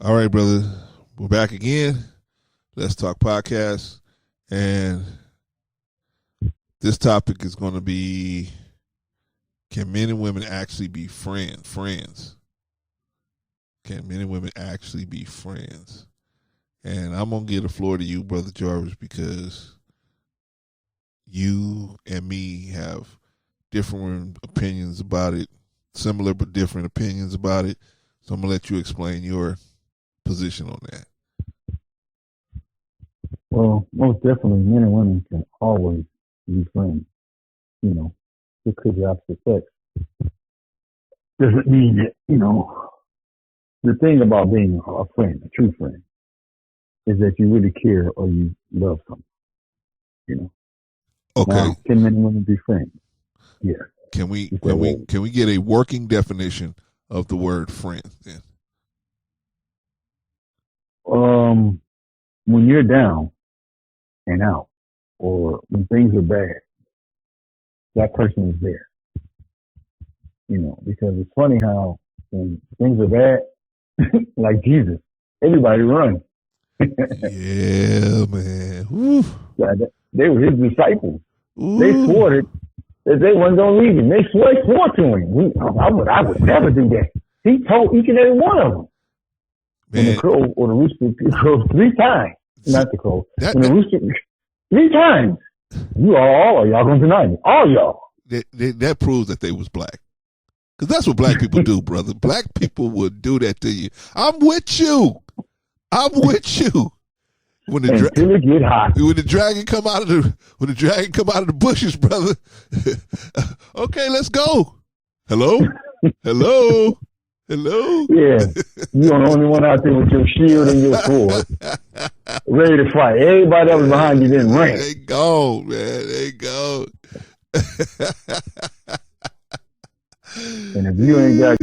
All right, brother. We're back again. Let's Talk Podcast. And this topic is going to be, can men and women actually be friends? Can men and women actually be friends? And I'm going to give the floor to you, Brother Jarvis, because you and me have different opinions about it, similar but different opinions about it. So I'm going to let you explain your position on that. Well, most definitely, men and women can always be friends. You know, just because you're opposite sex doesn't mean that, the thing about being a friend, a true friend, is that you really care or you love someone. Okay. Now, can men and women be friends? Yeah. Can we get a working definition of the word friend then? When you're down and out, or when things are bad, that person is there. Because it's funny how when things are bad, like Jesus, everybody runs. Yeah, man. Woo. They were his disciples. Ooh. They swore that they weren't going to leave him. They swore to him. I would never do that. He told each and every one of them. When the crow or the rooster crows 3 times, not the crow, when the rooster 3 times, all are y'all going to deny me? All y'all. That proves that they was black. Because that's what black people do, brother. Black people would do that to you. I'm with you. Until it get hot. When the dragon come out of the bushes, brother. Okay, let's go. Hello? Hello? Yeah. You're the only one out there with your shield and your sword. Ready to fight. Everybody else behind you didn't ran. They gone, man. They gone. And if you ain't got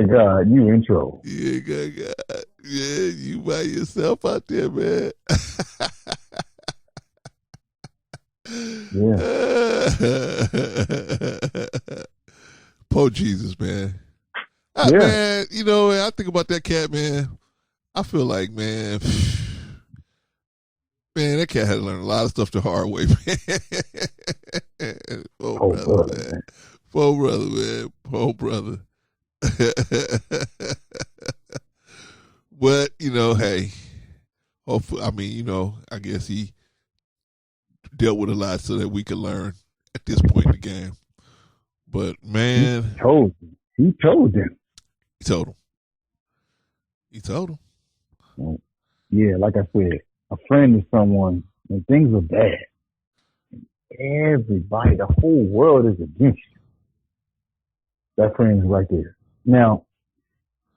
God, you in trouble. You ain't got God. Yeah, you by yourself out there, man. Yeah. Poor Jesus, man. Yeah. Man, I think about that cat, man. I feel like, man, that cat had to learn a lot of stuff the hard way, man. Poor brother. But, hey, hopefully, I guess he dealt with a lot so that we could learn at this point in the game. But, man. He told them. He told him. Well, yeah, like I said, a friend is someone when things are bad. Everybody, the whole world is against you. That friend is right there. Now,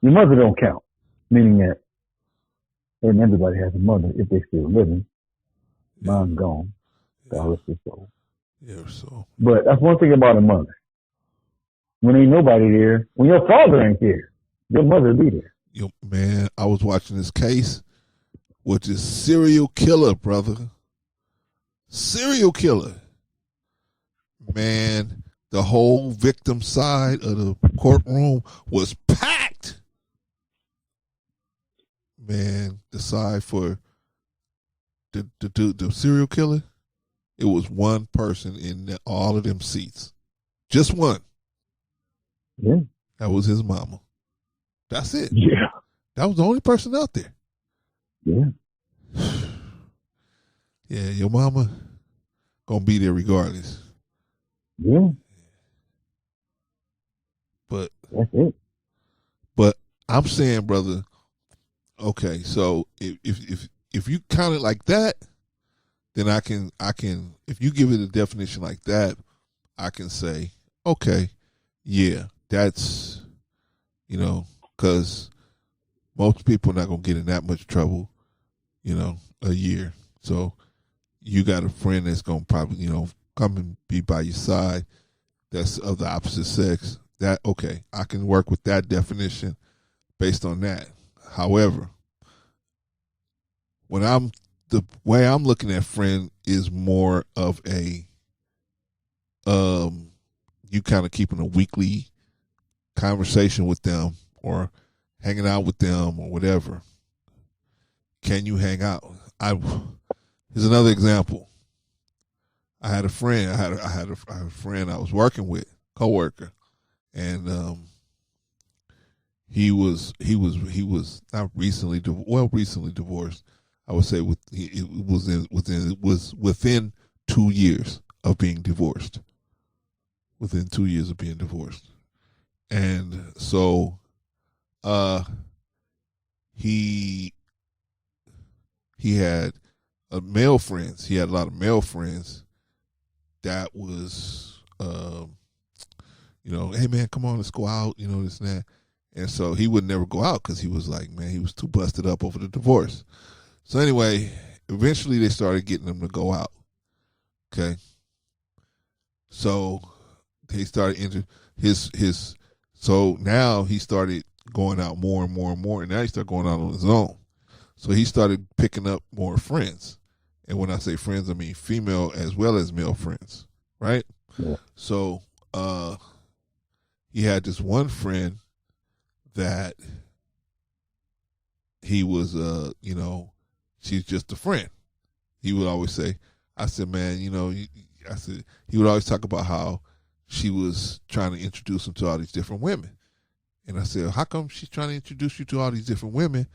your mother don't count, meaning that and everybody has a mother if they're still living. Mine's gone. God rest his soul. Yeah, so. But that's one thing about a mother. When ain't nobody there, when your father ain't there, your mother will be there. Man, I was watching this case with this serial killer, brother. Serial killer. Man, the whole victim side of the courtroom was packed. Man, the side for the serial killer It was one person in all of them seats. Just one. Yeah. That was his mama. That's it. Yeah. That was the only person out there. Yeah. Yeah, your mama gonna be there regardless. Yeah. But That's it. But I'm saying, brother, okay, so if you count it like that, then I can if you give it a definition like that, I can say, okay, yeah, that's because most people are not gonna get in that much trouble, a year. So you got a friend that's gonna probably, come and be by your side that's of the opposite sex. That okay, I can work with that definition based on that. However, the way I'm looking at friend is more of a you kind of keeping a weekly conversation with them or hanging out with them or whatever. Can you hang out? Here's another example. I had a friend. I had a friend I was working with, coworker, and he was not recently recently divorced. I would say it was within 2 years of being divorced. Within 2 years of being divorced, and so he had male friends. He had a lot of male friends that was hey man, come on, let's go out, this and that. And so he would never go out because he was like, man, he was too busted up over the divorce. So anyway, eventually they started getting him to go out. Okay. So they started so now he started going out more and more and more, and now he started going out on his own. So he started picking up more friends. And when I say friends, I mean female as well as male friends, right? Yeah. So he had this one friend that he was, she's just a friend. He would always say, I said, man, I said, he would always talk about how she was trying to introduce him to all these different women. And I said, how come she's trying to introduce you to all these different women?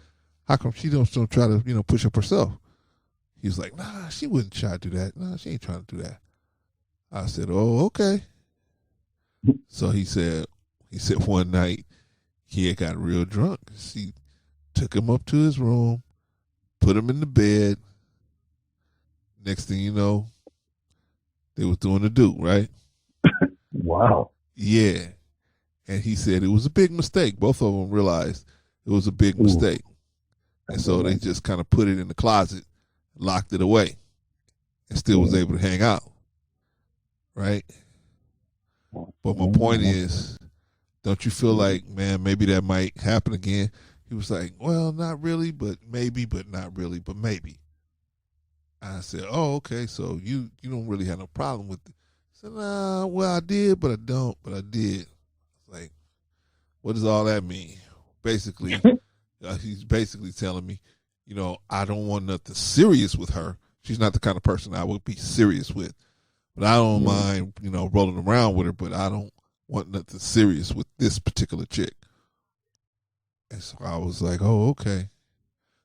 How come she don't try to, push up herself? He was like, nah, she wouldn't try to do that. Nah, she ain't trying to do that. I said, oh, okay. So he said one night he had got real drunk. She took him up to his room, put him in the bed. Next thing you know, they was doing the do, right? Wow. Yeah. And he said it was a big mistake. Both of them realized it was a big mistake. And so they just kind of put it in the closet, locked it away, and still was able to hang out. Right? But my point is, don't you feel like, man, maybe that might happen again? He was like, well, not really, but maybe, but not really, but maybe. I said, oh, okay, so you don't really have no problem with it. He said, nah, well, I did, but I don't, but I did. Like, what does all that mean? Basically, he's basically telling me, I don't want nothing serious with her. She's not the kind of person I would be serious with. But I don't mind, rolling around with her, but I don't want nothing serious with this particular chick. And so I was like, oh, okay.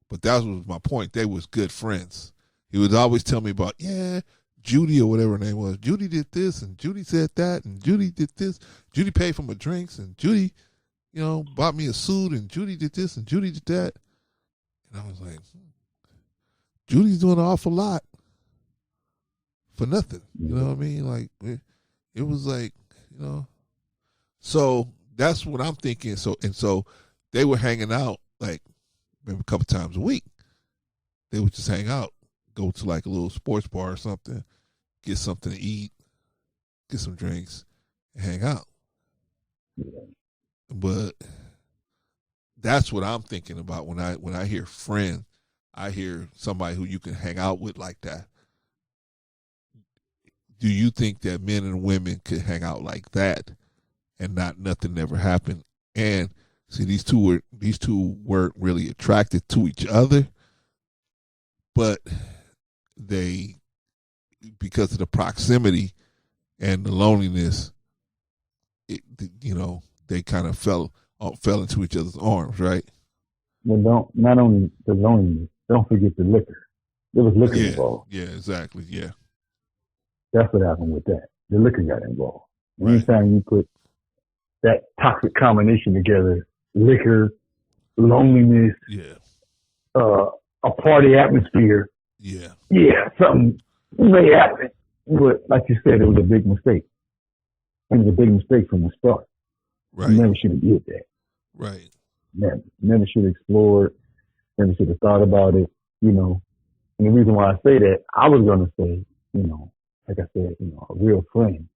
But that was my point. They was good friends. He would always tell me about, yeah, Judy or whatever her name was. Judy did this, and Judy said that, and Judy did this. Judy paid for my drinks, and Judy, bought me a suit, and Judy did this, and Judy did that. And I was like, Judy's doing an awful lot for nothing. You know what I mean? Like, it was like, So that's what I'm thinking. So they were hanging out like maybe a couple times a week. They would just hang out, go to like a little sports bar or something, get something to eat, get some drinks, and hang out. But that's what I'm thinking about when I hear friend. I hear somebody who you can hang out with like that. Do you think that men and women could hang out like that and nothing never happened? And see, these two weren't really attracted to each other, but they because of the proximity and the loneliness, they kind of fell into each other's arms, right? But not only the loneliness, don't forget the liquor. There was liquor involved. Yeah, exactly. Yeah. That's what happened with that. The liquor got involved. Right. Anytime you put that toxic combination together, liquor, loneliness, a party atmosphere, something may happen. But like you said, it was a big mistake. It was a big mistake from the start. Right. You never should have did that. Right. Never should have explored. Never should have thought about it. And the reason why I say that, I was going to say, like I said, a real friend.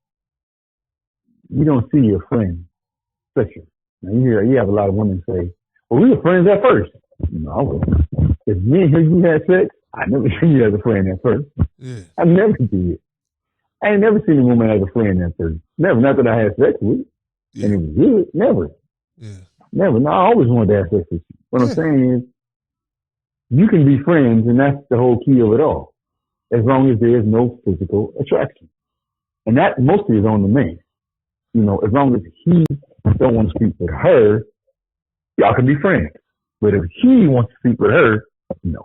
You don't see your friend sexual. Now you have a lot of women say, "Well, we were friends at first." I wasn't. If me and you had sex, I never seen you as a friend at first. Yeah. I never did. I ain't never seen a woman as a friend at first. Never. Not that I had sex with. Yeah. And it was good. Never. Yeah. Never. No, I always wanted to have sex with you. What I'm saying is, you can be friends, and that's the whole key of it all. As long as there is no physical attraction. And that mostly is on the man. As long as he don't want to sleep with her, y'all can be friends. But if he wants to sleep with her, no.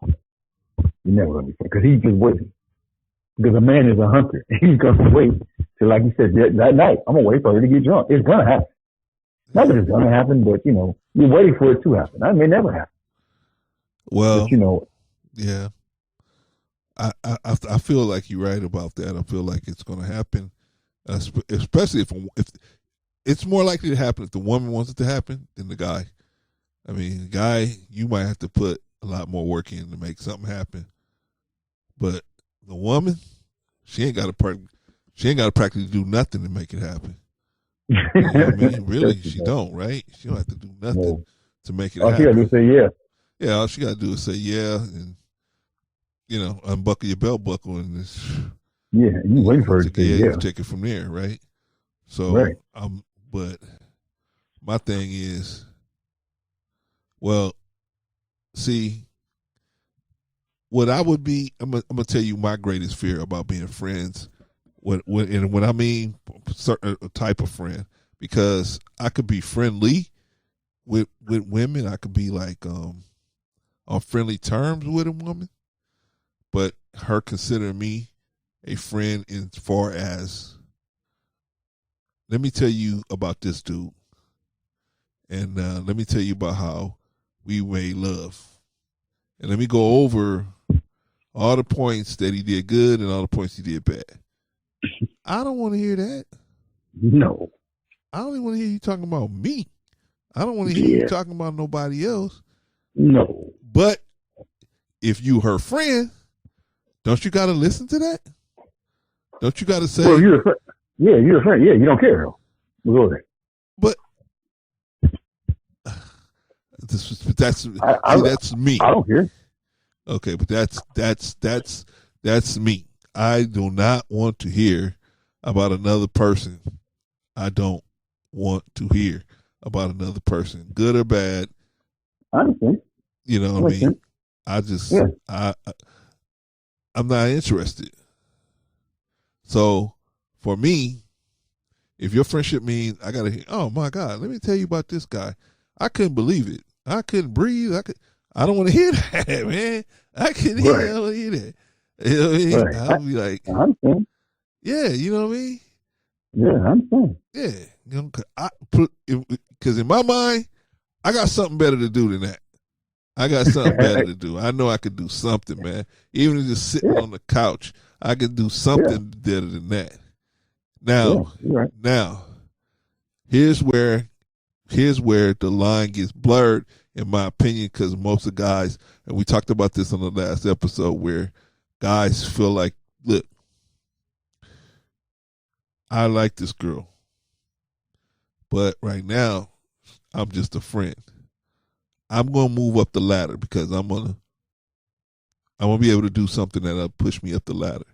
You're never going to be friends. Because he's just waiting. Because a man is a hunter. He's going to wait till, like you said, that night, I'm going to wait for her to get drunk. It's going to happen. Not that it's going to happen, but, you're waiting for it to happen. That may never happen. Well, but, yeah. I feel like you're right about that. I feel like it's going to happen, especially if it's more likely to happen if the woman wants it to happen than the guy. I mean, the guy, you might have to put a lot more work in to make something happen, but the woman, she ain't got to practically do nothing to make it happen. You know what I mean? Really, she don't, right? She don't have to do nothing to make it happen. All she got to do is say yeah. Yeah, all she got to do is say yeah, and unbuckle your belt buckle, and you waiting for her to say yeah. You take it from there, right? So, but my thing is, well, see, what I would be, I'm gonna tell you my greatest fear about being friends. When I mean certain type of friend, because I could be friendly with women, I could be like on friendly terms with a woman, but her considering me a friend as far as, let me tell you about this dude, and let me tell you about how we made love, and let me go over all the points that he did good and all the points he did bad. I don't want to hear that. No. I don't even want to hear you talking about me. I don't want to hear you talking about nobody else. No. But if you her friend, don't you got to listen to that? Don't you got to say? Well, you're a friend. Yeah, you're a friend. Yeah, you don't care. We'll go there. But that's me. I don't care. Okay, but that's me. I do not want to hear about another person. I don't want to hear about another person, good or bad. I understand. You know what I mean? I just, I'm not interested. So for me, if your friendship means I gotta hear, oh my God, let me tell you about this guy. I couldn't believe it. I couldn't breathe. I don't want to hear that, man. I couldn't hear that. You know what I mean? Right. I'll be like, I understand. yeah, you know what I mean? Yeah, I understand. Yeah, because in my mind, I got something better to do than that. I got something better to do. I know I could do something, man. Even if just sitting on the couch, I could do something better than that. Now, now, here's where the line gets blurred, in my opinion, because most of the guys, and we talked about this on the last episode, where guys feel like, look, I like this girl, but right now, I'm just a friend. I'm gonna move up the ladder because I'm gonna be able to do something that'll push me up the ladder,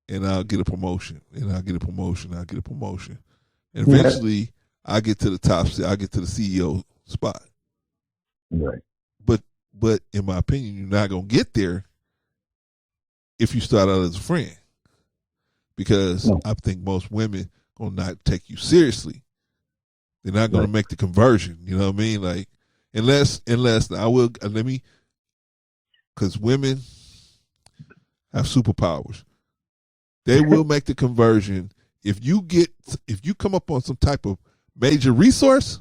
and I'll get a promotion, and I'll get a promotion, and eventually I get to the top. I get to the CEO spot. Right. But in my opinion, you're not gonna get there if you start out as a friend. because No. I think most women gonna not take you seriously. They're not gonna make the conversion. You know what I mean? Like unless I will let me, because women have superpowers. They will make the conversion if you come up on some type of major resource.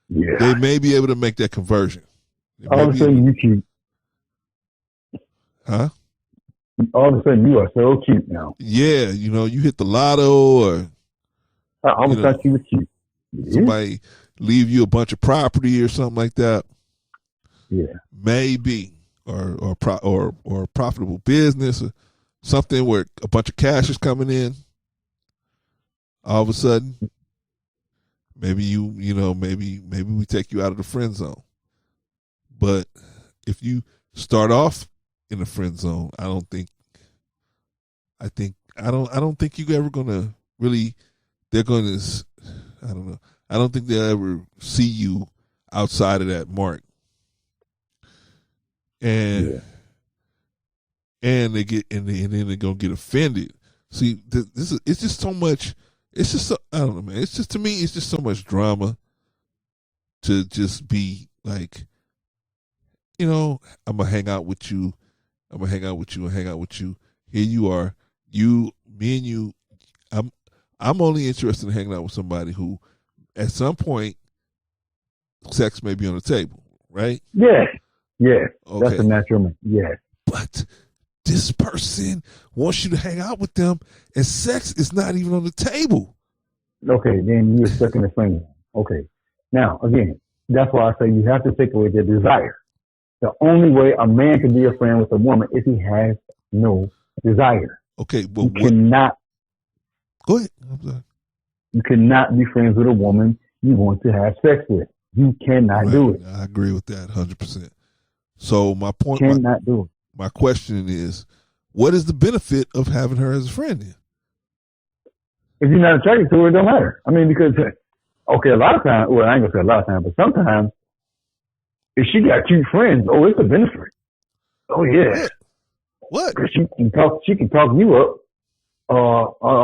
Yeah. They may be able to make that conversion. All of a sudden you cute. Huh? All of a sudden you are so cute now. Yeah, you hit the lotto, or I always thought you were cute. Somebody leave you a bunch of property or something like that. Yeah. Maybe. Or profitable business, or something where a bunch of cash is coming in. All of a sudden, maybe maybe we take you out of the friend zone. But if you start off in the friend zone, I don't think you're ever gonna really. They're gonna. I don't know. I don't think they'll ever see you outside of that mark. And then they're gonna get offended. See, it's just so much. It's just I don't know, man. It's just, to me, it's just so much drama to just be like, I'm gonna hang out with you. I'm gonna hang out with you and hang out with you. Here you are, me and you. I'm only interested in hanging out with somebody who, at some point, sex may be on the table, right? Yes. Yes. Okay. That's a natural man. Yes. But this person wants you to hang out with them, and sex is not even on the table. Okay, then you're stuck in the friend zone. Okay. Now, again, that's why I say you have to take away their desire. The only way a man can be a friend with a woman is he has no desire. Okay, but you cannot. Go ahead. I'm sorry. You cannot be friends with a woman you want to have sex with. You cannot do it. I agree with that 100%. So my point, cannot do it. My question is, what is the benefit of having her as a friend then? If you're not attracted to her, it don't matter. I mean, because, okay, a lot of times, well, I ain't gonna say a lot of times, but sometimes, if she got cute friends, it's a benefit. Oh yeah. What? Because she can talk you up.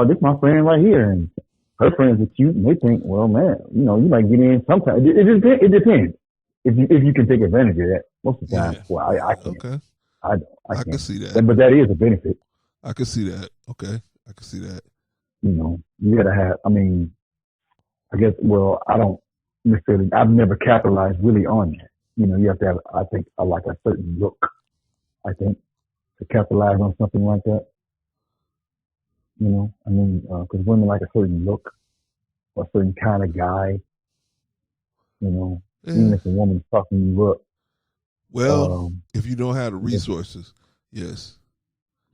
This is my friend right here, and her friends are cute, and they think, well, man, you might get in sometimes. It depends. If you can take advantage of that. Most of the time, well, I can't. Okay. I can see that. But that is a benefit. I can see that. Okay. I can see that. You gotta have, I guess, well, I don't necessarily, I've never capitalized really on that. You have to have, I think, like a certain look, I think, to capitalize on something like that. Because women like a certain look, or a certain kind of guy, even if a woman's fucking you up. Well, if you don't have the resources, yes.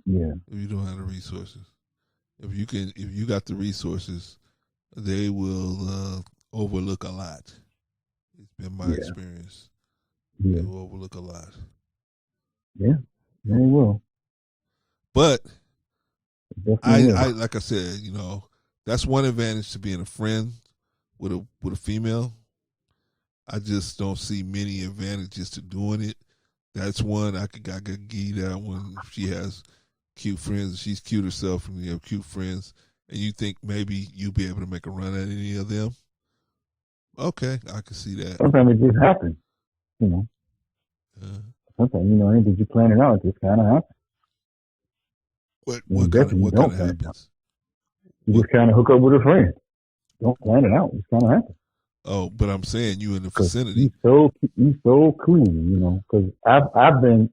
Yeah. If you don't have the resources. If you got the resources, they will overlook a lot. It's been my experience. Yeah. They will overlook a lot. Yeah, they will. But I will. like I said, that's one advantage to being a friend with a female. I just don't see many advantages to doing it. That's one I could give you that one. If she has cute friends, she's cute herself, and you have cute friends, and you think maybe you'll be able to make a run at any of them. Okay, I can see that. Sometimes it just happens, Sometimes, anything you plan it out, it just kind of happens. What kind of happens? You just kind of hook up with a friend. Don't plan it out. It just kind of happens. Oh, but I'm saying you in the vicinity. He's so clean, because I've been.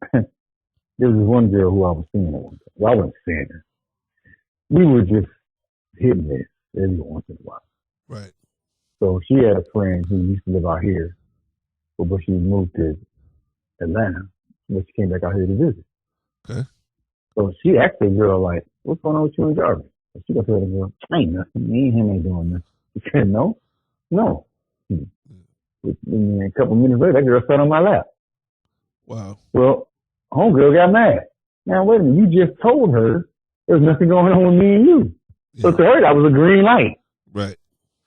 There was one girl who I was seeing at one time. Well, I wasn't seeing her. We were just hitting this every once in a while. Right. So she had a friend who used to live out here, but she moved to Atlanta, but she came back out here to visit. Okay. So she asked the girl, like, what's going on with you and Jarvis? So she goes to the girl, ain't nothing. Me and him ain't doing nothing. She said, no. And a couple minutes later, that girl sat on my lap. Wow. Well, homegirl got mad. Now, wait a minute. You just told her there's nothing going on with me and you. Yeah. So to her, that was a green light. Right.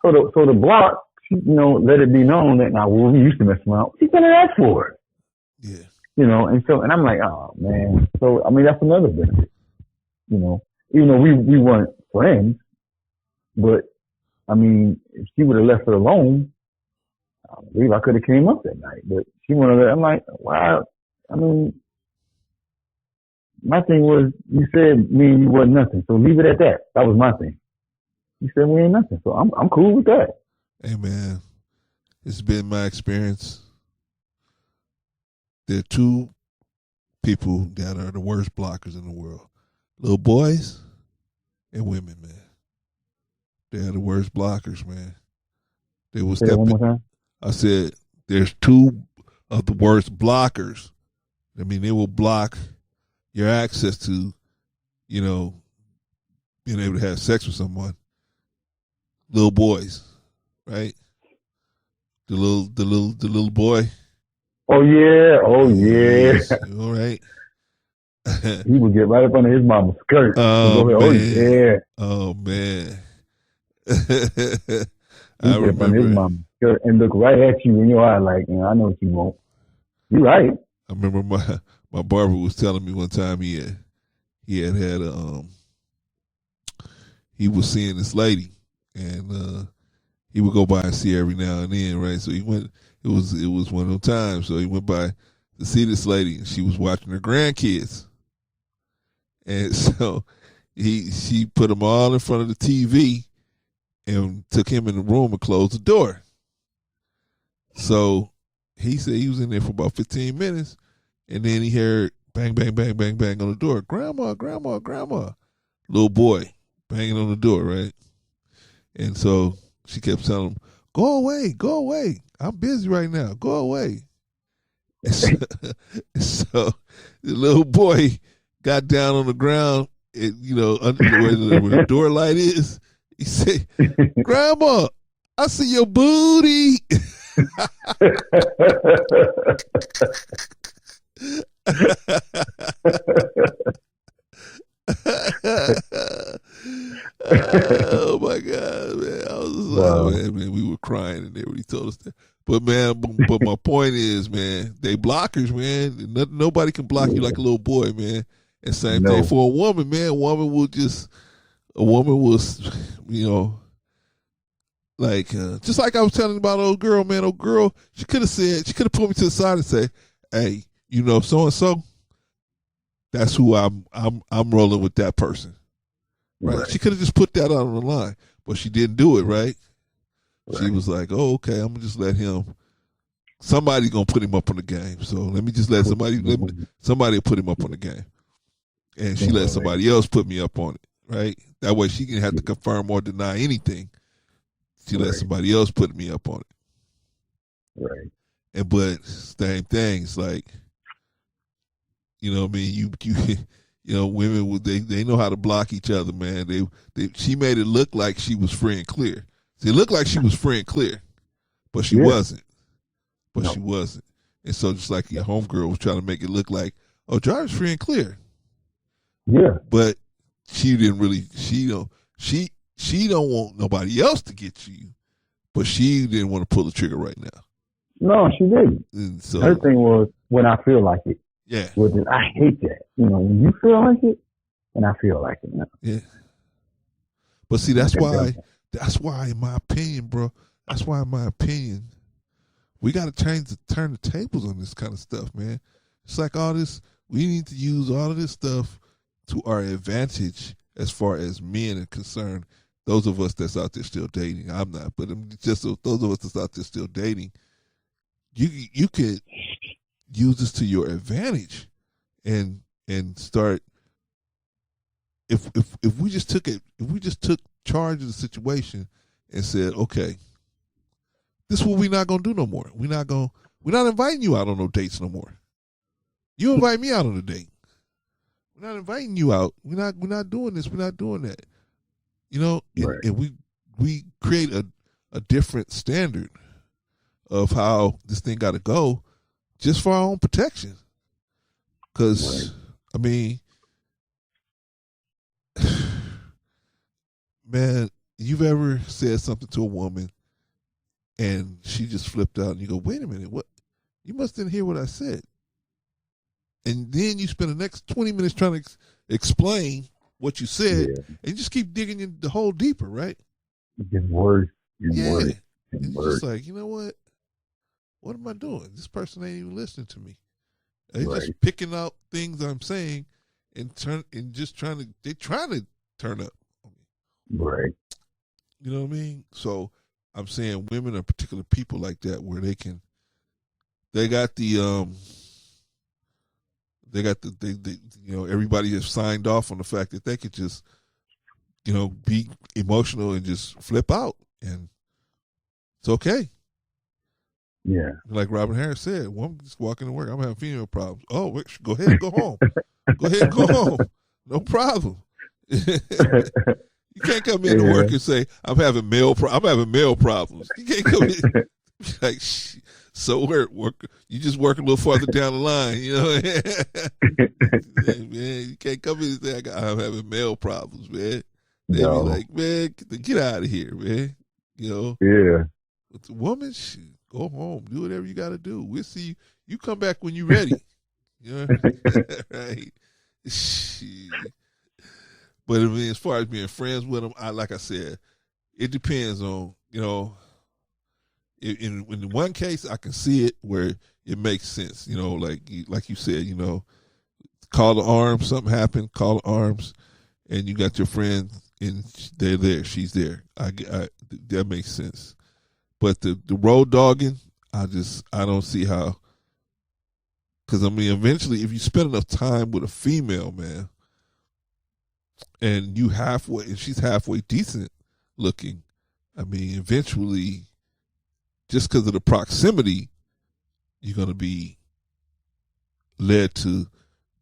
So the block, let it be known that now, we used to mess around. She's going to ask for it. Yeah. And I'm like, oh, man. So, that's another benefit. even though we weren't friends, but I mean, if she would have left her alone, I believe I could have came up that night. But she wanted to, I'm like, wow. I mean, my thing was, you said me and you wasn't nothing, so leave it at that. That was my thing. You said we ain't nothing, so I'm cool with that. Hey man, it's been my experience. There are two people that are the worst blockers in the world: little boys and women. Man, they are the worst blockers. Man, they will Say that step one in. more time. I said there's two of the worst blockers. I mean, they will block your access to, you know, being able to have sex with someone. Little boys, right? The little boy. Oh yeah. Yes, all right. He would get right up under his mama's skirt. Oh Man. man. Yeah. Oh man. He I get up under his remember. mama's skirt and look right at you in your eye like, I know what you want. You right. I remember my barber was telling me one time he had a he was seeing this lady, and he would go by and see her every now and then, right? So he went. It was one of those times. So he went by to see this lady, and she was watching her grandkids, and so she put them all in front of the TV and took him in the room and closed the door. So he said he was in there for about 15 minutes, and then he heard bang, bang, bang, bang, bang on the door. Grandma, grandma, grandma. Little boy banging on the door, right? And so she kept telling him, go away. I'm busy right now. Go away. And so the little boy got down on the ground, and, under where the door light is. He said, Grandma, I see your booty. Oh my God, man! I was just like, man, we were crying in there when he told us that. But man, but my point is, man, they blockers, man. Nobody can block you like a little boy, man. And same thing for a woman, man. A woman will, just like I was telling about old girl, man. Old girl, she could have pulled me to the side and say, hey, so and so. That's who I'm rolling with, that person. Right? She could have just put that out on the line, but she didn't do it, right? She was like, oh, okay, I'm gonna just let him. Somebody's gonna put him up on the game. So let me just let somebody put him up on the game. And she let somebody else put me up on it, right? That way she didn't have to confirm or deny anything. She let somebody else put me up on it. Right. But same things, like, what I mean? Women, they know how to block each other, man. She made it look like she was free and clear. It looked like she was free and clear, but she wasn't. She wasn't. And so just like your homegirl was trying to make it look like, oh, Jarvis free and clear. Yeah. But she didn't really. She don't want nobody else to get you, but she didn't want to pull the trigger right now. No, she didn't. And so her thing was when I feel like it. Yeah. I hate that. When you feel like it, and I feel like it. Yeah. But see, that's why, in my opinion, bro, we got to turn the tables on this kind of stuff, man. It's like all this, we need to use all of this stuff to our advantage as far as men are concerned. Those of us that's out there still dating, I'm not, but just those of us that's out there still dating, you could use this to your advantage and start. If we just took charge of the situation and said, okay, this is what we're not gonna do no more. We're not inviting you out on no dates no more. You invite me out on a date. We're not inviting you out. We're not doing this. We're not doing that. And we create a different standard of how this thing got to go, just for our own protection. Because I mean, man, you've ever said something to a woman and she just flipped out and you go, wait a minute, what? You must didn't hear what I said. And then you spend the next 20 minutes trying to explain what you said, Yeah. and you just keep digging in the hole deeper, right? It gets worse and Yeah. worse and And you're worse. just like, you know what? What am I doing? This person ain't even listening to me. They're Right. just picking out things I'm saying and they're trying to turn up. Right. You know what I mean? So I'm saying women are particular people like that where they got the everybody has signed off on the fact that they could just, be emotional and just flip out, and it's okay. Yeah. Like Robin Harris said, woman just walking to work, I'm having female problems. Oh, go ahead and go home. Go ahead and go home. No problem. You can't come into work and say I'm having male problems. You can't come in like, so work. You just work a little farther down the line, man, you can't come in and say I'm having male problems, man. They be like, man, get out of here, man. Yeah. With the woman, go home, do whatever you got to do. We'll see you. You come back when you're ready. Right? But I mean, as far as being friends with them, like I said, it depends on, in one case, I can see it where it makes sense. Like you said, call the arms, something happened, call the arms, and you got your friend, and they're there, she's there. That makes sense. But the road dogging, I don't see how. Because, I mean, eventually, if you spend enough time with a female, man, and she's halfway decent looking, I mean, eventually, just because of the proximity, you're going to be led to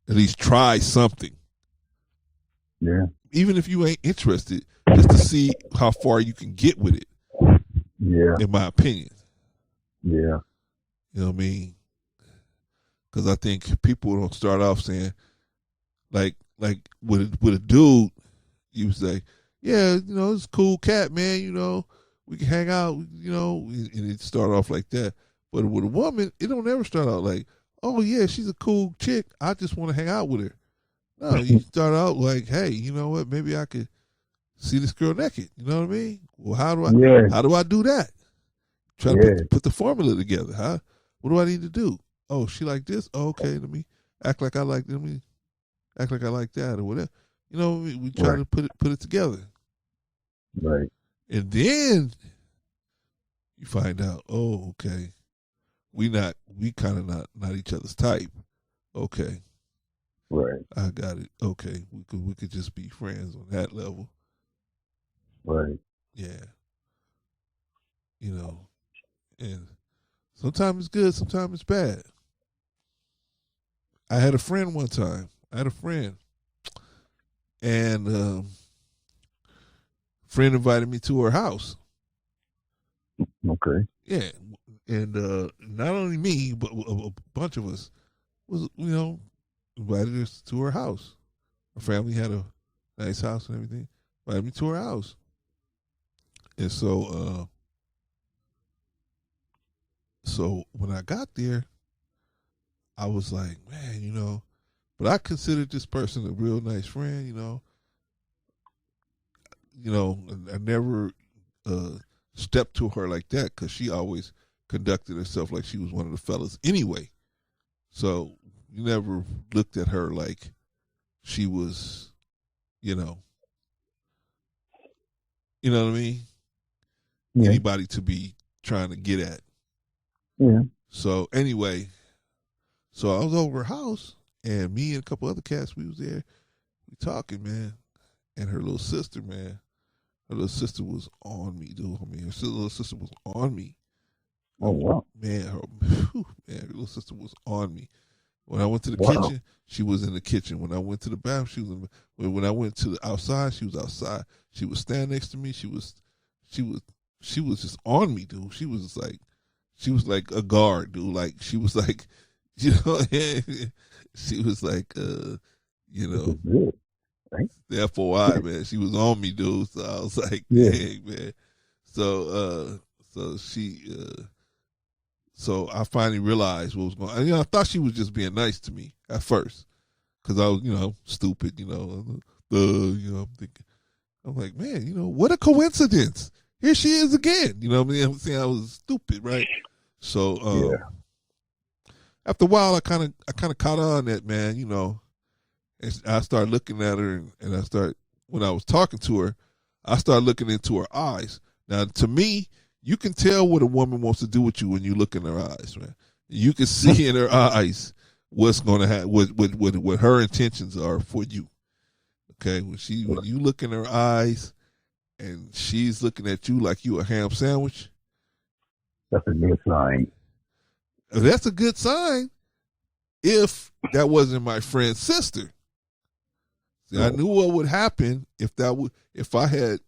at least try something. Yeah. Even if you ain't interested, just to see how far you can get with it. Yeah. In my opinion. Yeah. You know what I mean? Because I think people don't start off saying, like with a dude, you say, yeah, it's a cool cat, man, we can hang out, and it start off like that. But with a woman, it don't ever start out like, oh yeah, she's a cool chick, I just want to hang out with her. No, you start out like, hey, you know what, maybe I could see this girl naked. You know what I mean? Well, how do I do that? Try to put the formula together, huh? What do I need to do? Oh, she like this? Oh, okay, let me act like I like that or whatever. We try to put it together. Right. And then you find out, oh, okay, we kind of not each other's type. Okay. Right. I got it. Okay. We could just be friends on that level. Right. Yeah. And sometimes it's good, sometimes it's bad. I had a friend one time. And friend invited me to her house. Okay. Yeah. And not only me, but a bunch of us was, invited us to her house. Her family had a nice house and everything. Invited me to her house. And so when I got there, I was like, man, but I considered this person a real nice friend, I never stepped to her like that because she always conducted herself like she was one of the fellas anyway. So you never looked at her like she was, you know what I mean? Yeah. Anybody to be trying to get at. Yeah. So anyway, so I was over her house, and me and a couple other cats, we was there, we talking, man. And her little sister, man, her little sister was on me, dude. I mean, her little sister was on me. Oh wow. Man, her little sister was on me. When I went to the kitchen, she was in the kitchen. When I went to the bathroom, she was in the, when I went to the outside, she was outside. She would stand next to me. She was just on me, dude. She was like a guard, dude. Like she was like, she was like, Good. Right? the FOI, man. She was on me, dude. So I was like, dang, man. So so I finally realized what was going on. I thought she was just being nice to me at first because I was, stupid, I'm thinking, I'm like, man, what a coincidence. Here she is again. You know what I mean? I'm saying I was stupid, right? So after a while, I kind of caught on that, man. And I started looking at her, and when I was talking to her, I started looking into her eyes. Now, to me, you can tell what a woman wants to do with you when you look in her eyes, man. You can see in her eyes what's going to happen, what her intentions are for you. Okay, when you look in her eyes, and she's looking at you like you a ham sandwich. That's a good sign. That's a good sign. If that wasn't my friend's sister. See, I knew what would happen if I had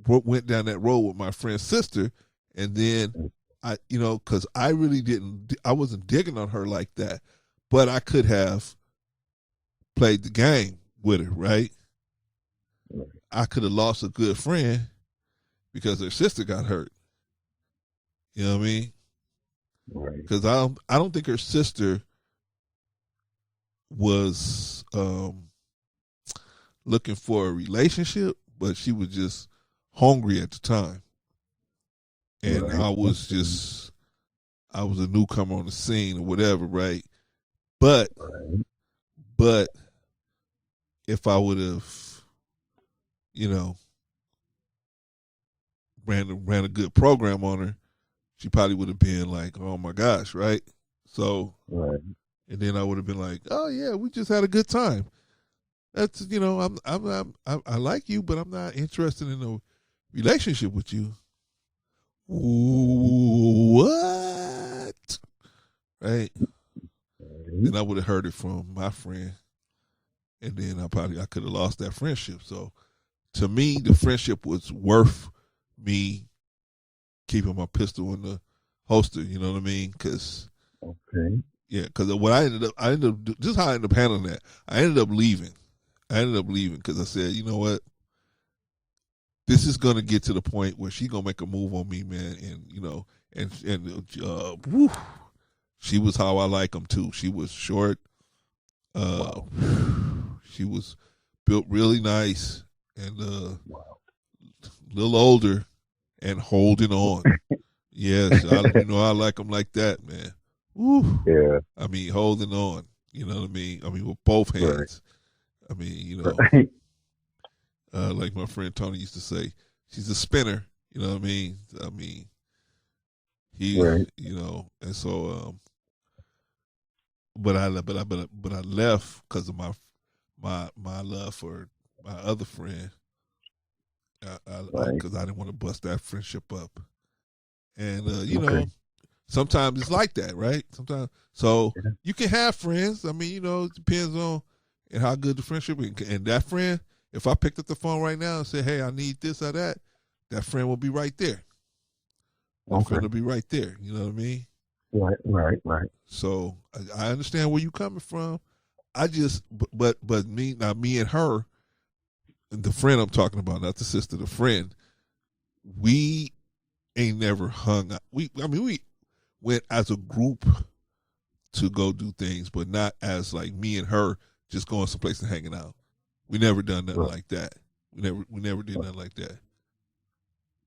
went down that road with my friend's sister, and then because I really I wasn't digging on her like that, but I could have played the game with her, right? I could have lost a good friend because her sister got hurt. You know what I mean? Right. Because I don't think her sister was looking for a relationship, but she was just hungry at the time. And I was a newcomer on the scene or whatever, right? But if I would have, ran a good program on her, she probably would have been like, oh my gosh, right? So, and then I would have been like, oh yeah, we just had a good time. That's I like you, but I'm not interested in a relationship with you. What? Right? Then I would have heard it from my friend, and then I could have lost that friendship. So, to me, the friendship was worth me keeping my pistol in the holster. You know what I mean? Because what I ended up just how I ended up handling that. I ended up leaving because I said, you know what? This is gonna get to the point where she's gonna make a move on me, man, and she was how I like them too. She was short, she was built really nice, and a little older, and holding on. Yes, I like them like that, man. Woo. Yeah. I mean, holding on. You know what I mean? I mean, with both hands. Right. I mean, like my friend Tony used to say, she's a spinner. You know what I mean? I mean, and so, but I left because of my love for my other friend. Because I didn't want to bust that friendship up, and sometimes it's like that, right? Sometimes, so you can have friends. I mean, it depends on and how good the friendship is. And that friend, if I picked up the phone right now and said, "Hey, I need this or that," that friend will be right there. That friend will be right there. You know what I mean? Right. So I understand where you coming from. I just, but me and her, and the friend I'm talking about, not the sister, the friend, we ain't never hung out. We went as a group to go do things, but not as like me and her just going someplace and hanging out. We never done nothing like that. We never did nothing like that.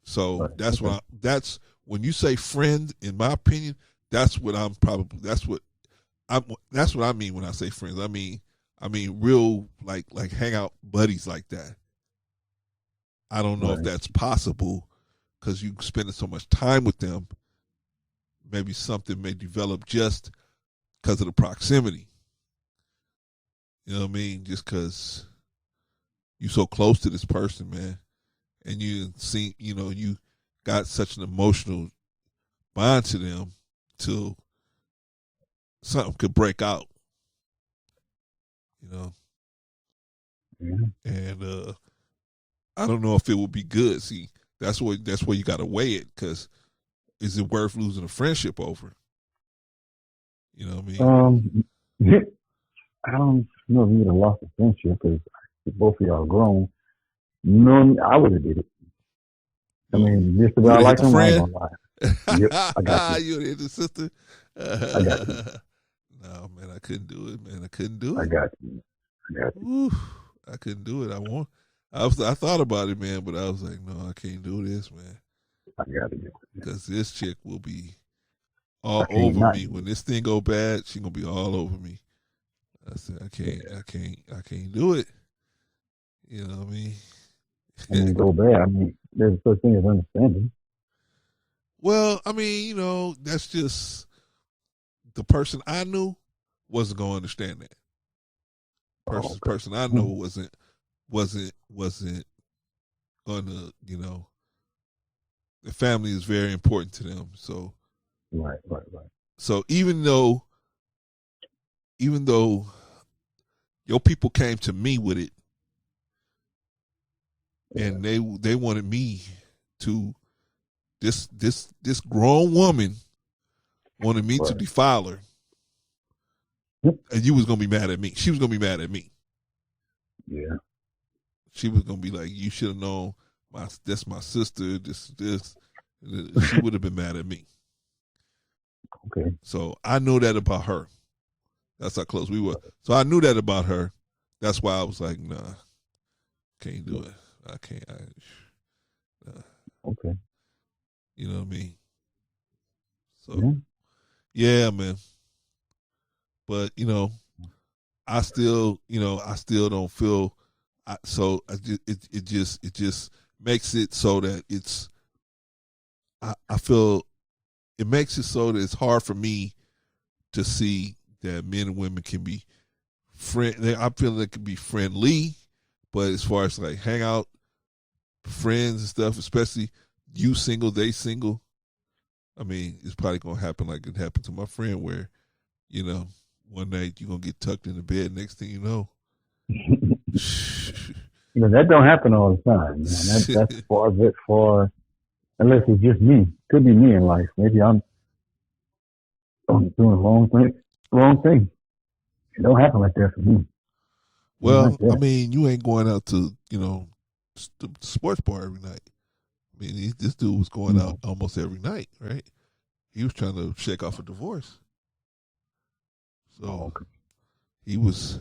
So that's when you say friend, in my opinion, that's what I mean when I say friends. I mean real like hang out buddies like that. I don't know if that's possible because you spending so much time with them. Maybe something may develop just because of the proximity. You know what I mean? Just because you're so close to this person, man, and you got such an emotional bond to them till something could break out. And I don't know if it would be good. See, that's where you got to weigh it, because is it worth losing a friendship over? You know what I mean? I don't know if you would have lost a friendship because both of y'all grown. No, I would have did it. I mean, just about I like them, I ain't gonna lie. Yep, I got you. You hit the sister? I got you. No, man, I couldn't do it, man. I couldn't do it. I got you. Ooh, I couldn't do it. I thought about it, man, but I was like, no, I can't do this, man. I gotta do it. Because this chick will be I all can't over not me. do When it. this thing go bad, she gonna be all over me. I said, I can't do it. You know what I mean? I mean, go bad. I mean, there's such thing as understanding. Well, I mean, that's just the person I knew wasn't gonna understand that. Oh, okay. Person I know wasn't gonna, the family is very important to them. So Right, right, right. so even though your people came to me with it, Yeah, and they wanted me to this grown woman wanted me to right. defile her, Yep. and you was gonna be mad at me. She was gonna be mad at me. Yeah. She was gonna be like, "You should have known that's my sister. This." She would have been mad at me. Okay. So I know that about her. That's how close we were. So I knew that about her. That's why I was like, nah, can't do it. I can't. Nah. Okay. You know what I mean? So Yeah. yeah, man. But I still don't feel. So it just makes it so that I feel it makes it so that it's hard for me to see that men and women can be I feel they can be friendly, but as far as like hang out, friends and stuff, especially you single, they single. I mean, it's probably gonna happen like it happened to my friend, where one night you're gonna get tucked in the bed. Next thing you know, That don't happen all the time, man. That's far of it for unless it's just me. Could be me in life. Maybe I'm doing wrong thing. It don't happen like that for me. Ain't like well, I that. mean, you ain't going out to the sports bar every night. I mean, this dude was going out No. almost every night, right? He was trying to shake off a divorce, Oh, so okay. he was.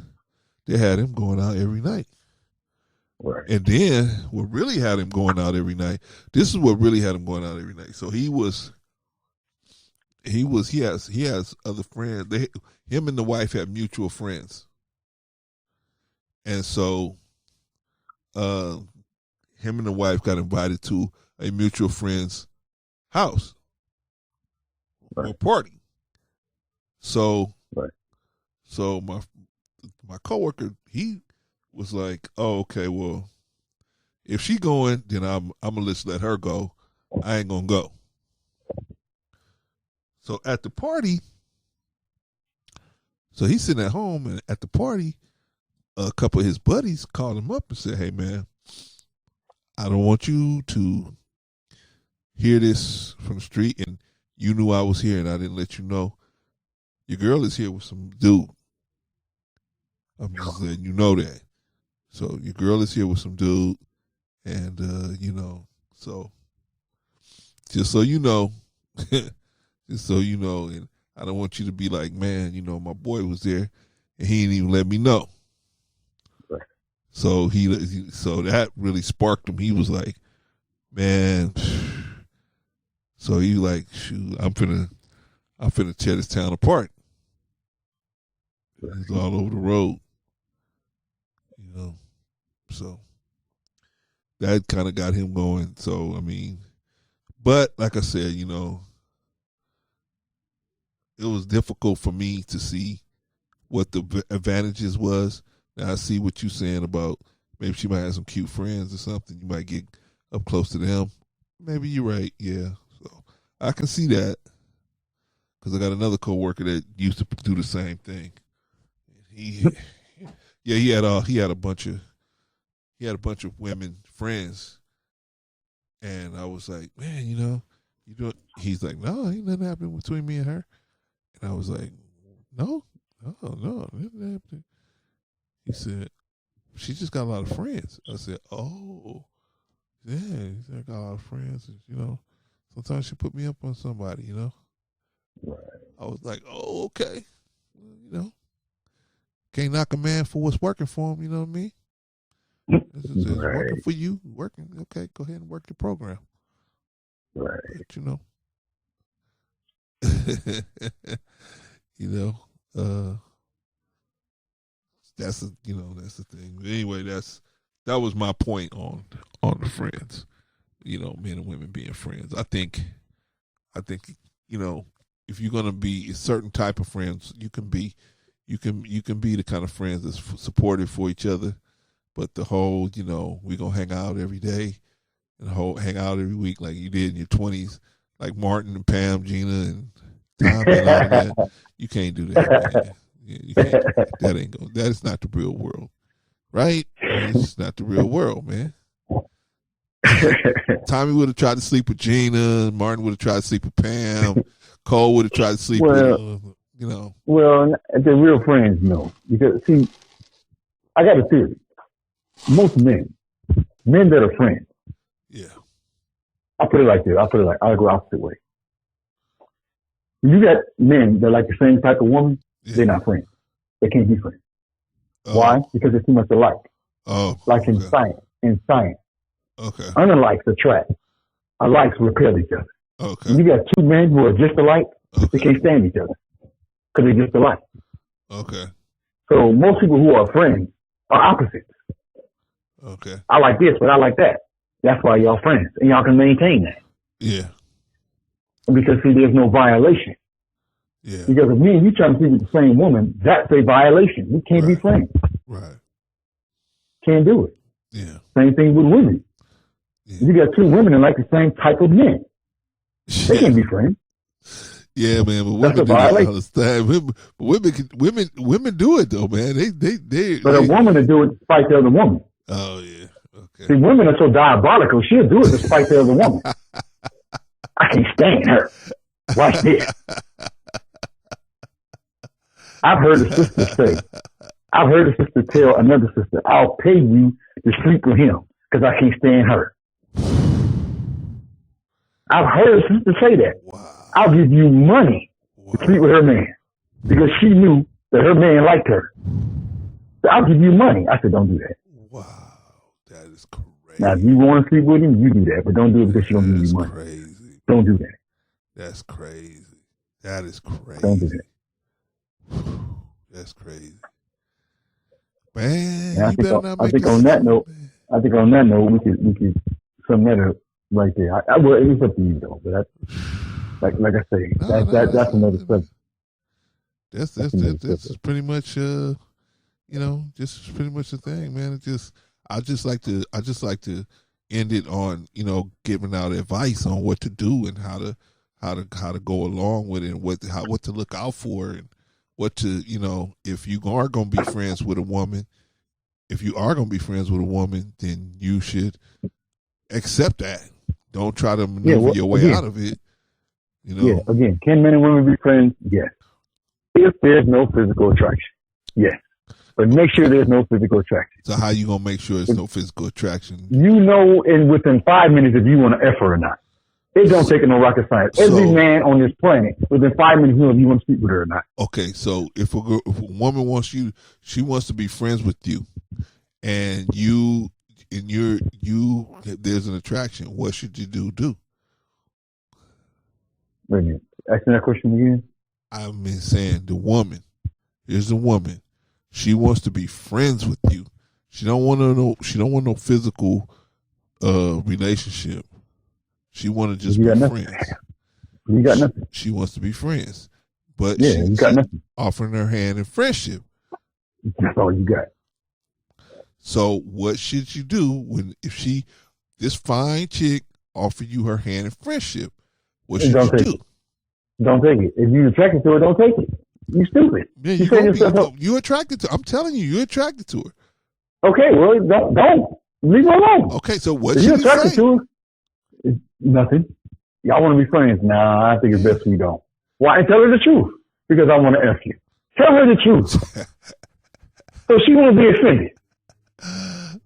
They had him going out every night. Right. And then what really had him going out every night, this is what really had him going out every night. So he has other friends. Him and the wife have mutual friends. And so uh him and the wife got invited to a mutual friend's house for a Right. party. So Right. so my coworker, he was like, "Oh, okay, well, if she going, then I'm gonna just let her go. I ain't gonna go." So at the party, so he's sitting at home, and at the party, a couple of his buddies called him up and said, "Hey, man, I don't want you to hear this from the street, and you knew I was here, and I didn't let you know. Your girl is here with some dude. I'm just letting you know that. So your girl is here with some dude, and so just so you know, just so you know, and I don't want you to be like, man, my boy was there, and he didn't even let me know." Right. So so that really sparked him. He was like, "Man," so he like, "Shoot, I'm finna tear this town apart." He's all over the road, you know. So that kind of got him going. So I mean, but like I said, it was difficult for me to see what the advantages was. Now I see what you're saying about maybe she might have some cute friends or something. You might get up close to them. Maybe you're right. Yeah. So I can see that because I got another coworker that used to do the same thing. He, yeah, he had a bunch of women friends, and I was like, man, you do. He's like, no, ain't nothing happening between me and her, and I was like, no, no, nothing happening. He said, she just got a lot of friends. I said, oh, yeah, he said, I got a lot of friends, and sometimes she put me up on somebody. Right. I was like, oh, okay, well, can't knock a man for what's working for him. You know what I mean? It's working for you. Working. Okay, go ahead and work the program. Right. But, you know, that's the thing. But anyway, that was my point on the friends. Men and women being friends. I think, if you're gonna be a certain type of friends, you can be the kind of friends that's supportive for each other. But the whole, we're gonna hang out every day and hang out every week like you did in your 20s, like Martin and Pam, Gina and Tom and all of that. You can't do that, man. You can't. That is not the real world, right? It's not the real world, man. Tommy would have tried to sleep with Gina. Martin would have tried to sleep with Pam. Cole would have tried to sleep with, Well, the real friends, no. Because, see, I got a theory. Most men that are friends. Yeah. I put it like this. I'll go opposite way. You got men that like the same type of woman, they're not friends. They can't be friends. Why? Because they're too much alike. Like in science. Okay. Unlikes attract. Likes repel each other. Okay. You got two men who are just alike, they can't stand each other. Because they're just alike. Okay. So most people who are friends are opposites. Okay. I like this, but I like that. That's why y'all friends. And y'all can maintain that. Yeah. Because, see, there's no violation. Yeah. Because if me and you trying to sleep with the same woman, that's a violation. We can't be friends. Right. Can't do it. Yeah. Same thing with women. Yeah. You got two women that like the same type of men. They can't be friends. Yeah, man, but women do that all the time. Women do it though, man. But a woman to do it despite the other woman. Oh yeah. Okay. See, women are so diabolical. She'll do it despite the other woman. I can't stand her. Watch this. I've heard a sister tell another sister, "I'll pay you to sleep with him because I can't stand her." I've heard a sister say that. Wow. I'll give you money to sleep with her man because she knew that her man liked her. So I'll give you money. I said, don't do that. Wow. That is crazy. Now, if you want to sleep with him, you do that, but don't do it because she don't give you money. Crazy. Don't do that. That's crazy. That is crazy. Don't do that. That's crazy. Man, I think on that note, we could sum that up right there. Well, it's up to you though, but like I say, that's another subject. That's pretty much just pretty much the thing, man. I just like to end it on giving out advice on what to do and how to go along with it and what to look out for and what to if you are going to be friends with a woman. If you are going to be friends with a woman, then you should accept that. Don't try to maneuver your way out of it. Yeah, again, can men and women be friends? Yes. If there's no physical attraction, yes. But make sure there's no physical attraction. So how you going to make sure there's no physical attraction? Within 5 minutes if you want to F her or not. It don't take no rocket science. Every man on this planet, within 5 minutes, knows if you want to speak with her or not. Okay, so if a woman wants you, she wants to be friends with you, and there's an attraction. What should you do? Wait a minute. Asking that question again? I've been saying the woman. Here's the woman. She wants to be friends with you. She don't want no physical relationship. She want to just be friends. You got nothing. She wants to be friends, but you got nothing. Offering her hand in friendship. That's all you got. So what should you do if this fine chick offer you her hand in friendship? What should you do? Don't take it. If you're attracted to her, don't take it. You stupid. Yeah, you attracted to her. I'm telling you, you're attracted to her. Okay, well, don't. Leave her alone. Okay, so what if should you're you attracted say? to her, it's nothing. Y'all want to be friends? Nah, I think it's best we don't. Why? Tell her the truth. Because I want to F you. Tell her the truth. So she won't be offended.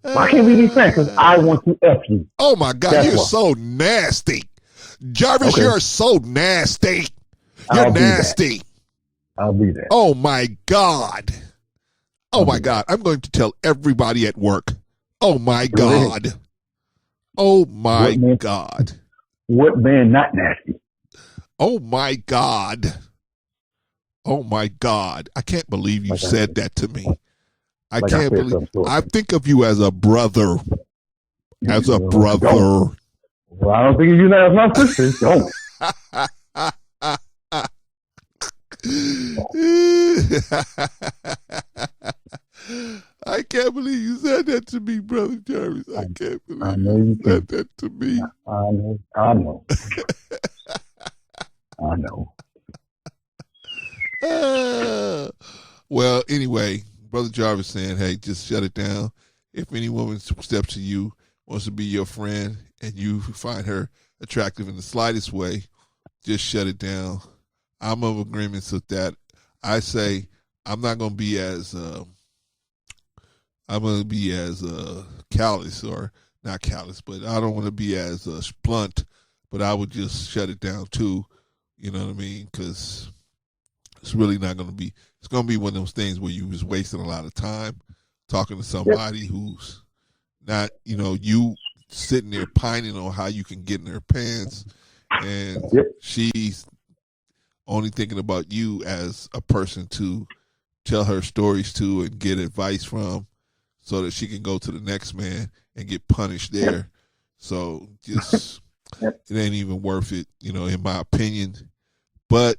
Why can't we be friends? Because I want to F you. Oh my God, you're so nasty. Jarvis, you're so nasty. You're nasty. I'll be there. Oh my God. Oh my God. I'm going to tell everybody at work. Oh my Go ahead. God. Oh my God. What man not nasty? Oh my God. Oh my God. I can't believe you said that to me. I can't believe. I think of you as a brother. As a brother. Well, I don't think of you now as my sister. Don't. I can't believe you said that to me, Brother Jarvis. I can't believe you said that to me. I know. I know. Well, anyway, Brother Jarvis saying, hey, just shut it down. If any woman steps to you, wants to be your friend, and you find her attractive in the slightest way, just shut it down. I'm of agreement with that. I say I'm not going to be as callous, or not callous, but I don't want to be as blunt. But I would just shut it down too. You know what I mean? Because it's really not going to be. It's going to be one of those things where you was wasting a lot of time talking to somebody who's not, you sitting there pining on how you can get in her pants, and she's only thinking about you as a person to tell her stories to and get advice from, so that she can go to the next man and get punished there. So just it ain't even worth it, in my opinion. But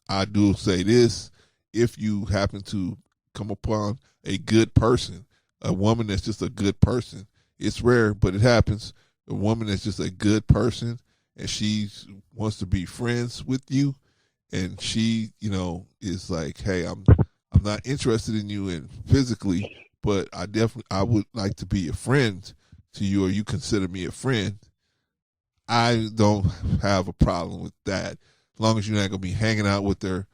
I do say this: if you happen to come upon a good person, a woman that's just a good person, it's rare, but it happens. A woman that's just a good person and she wants to be friends with you, and she, is like, hey, I'm not interested in you and physically, but I would like to be a friend to you, or you consider me a friend. I don't have a problem with that, as long as you're not gonna be hanging out with her,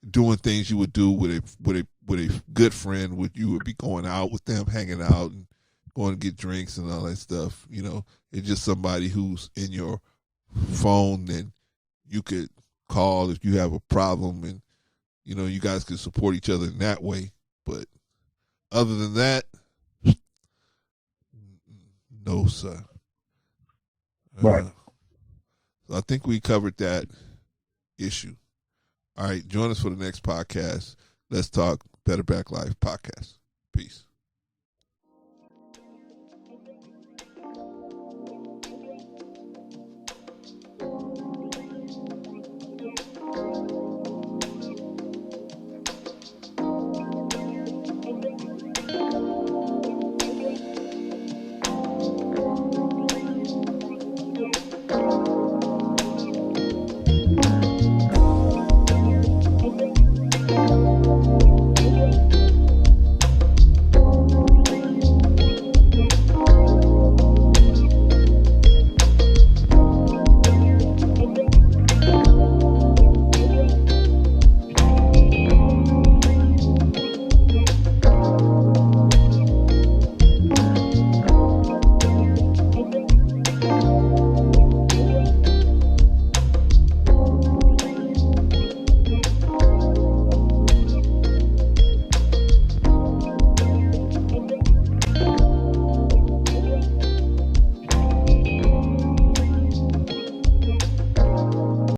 doing things you would do with a good friend. You would be going out with them, hanging out, and going to get drinks and all that stuff. It's just somebody who's in your phone, and you could call if you have a problem, and you guys can support each other in that way. But other than that, no, sir. Right. So I think we covered that issue. All right, join us for the next podcast. Let's talk Better Back Life podcast. Peace.